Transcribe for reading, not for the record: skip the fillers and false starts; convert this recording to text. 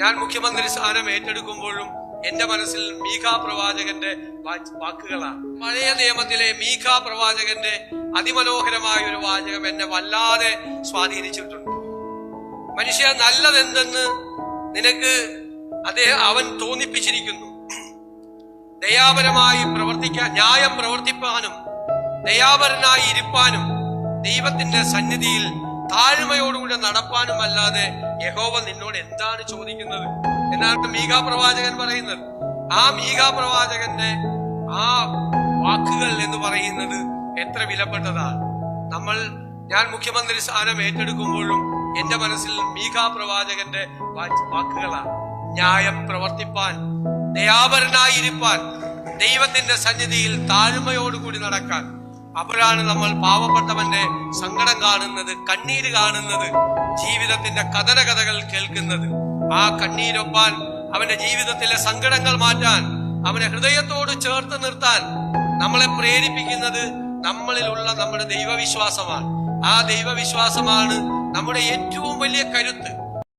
ഞാൻ മുഖ്യമന്ത്രി സ്ഥാനം ഏറ്റെടുക്കുമ്പോഴും എന്റെ മനസ്സിൽ മീഖാ പ്രവാചകന്റെ വാക്കുകളാണ്. പഴയ നിയമത്തിലെ മീഖാ പ്രവാചകന്റെ അതിമനോഹരമായ ഒരു വാചകം എന്നെ വല്ലാതെ സ്വാധീനിച്ചിട്ടുണ്ട്. മനുഷ്യ, നല്ലതെന്തെന്ന് നിനക്ക് അവൻ തോന്നിപ്പിച്ചിരിക്കുന്നു. ദയാപരമായി പ്രവർത്തിക്കാൻ, ന്യായം പ്രവർത്തിപ്പാനും ദയാപരനായി ഇരിപ്പാനും ദൈവത്തിന്റെ സന്നിധിയിൽ താഴ്മയോടുകൂടെ നടപ്പാനുമല്ലാതെ യഹോവ നിന്നോട് എന്താണ് ചോദിക്കുന്നത് എന്നാണ് മീഖാ പ്രവാചകൻ പറയുന്നത്. ആ മീഖാ പ്രവാചകന്റെ ആ വാക്കുകൾ എന്ന് പറയുന്നത് എത്ര വിലപ്പെട്ടതാണ്. ഞാൻ മുഖ്യമന്ത്രി സ്ഥാനം ഏറ്റെടുക്കുമ്പോഴും എന്റെ മനസ്സിൽ മീഖാ പ്രവാചകന്റെ വാക്കുകളാണ്. ന്യായം പ്രവർത്തിപ്പാൻ, ദയാപരനായിരിക്കാൻ, ദൈവത്തിന്റെ സന്നിധിയിൽ താഴ്മയോടുകൂടി നടക്കാൻ. അപ്പോഴാണ് നമ്മൾ പാവപ്പെട്ടവന്റെ സങ്കടം കാണുന്നത്, കണ്ണീര് കാണുന്നത്, ജീവിതത്തിന്റെ കഥനകഥകൾ കേൾക്കുന്നത്. ആ കണ്ണീരൊപ്പാൻ, അവന്റെ ജീവിതത്തിലെ സങ്കടങ്ങൾ മാറ്റാൻ, അവനെ ഹൃദയത്തോട് ചേർത്ത് നിർത്താൻ നമ്മളെ പ്രേരിപ്പിക്കുന്നത് നമ്മളിലുള്ള നമ്മുടെ ദൈവവിശ്വാസമാണ്. ആ ദൈവവിശ്വാസമാണ് നമ്മുടെ ഏറ്റവും വലിയ കരുത്ത്.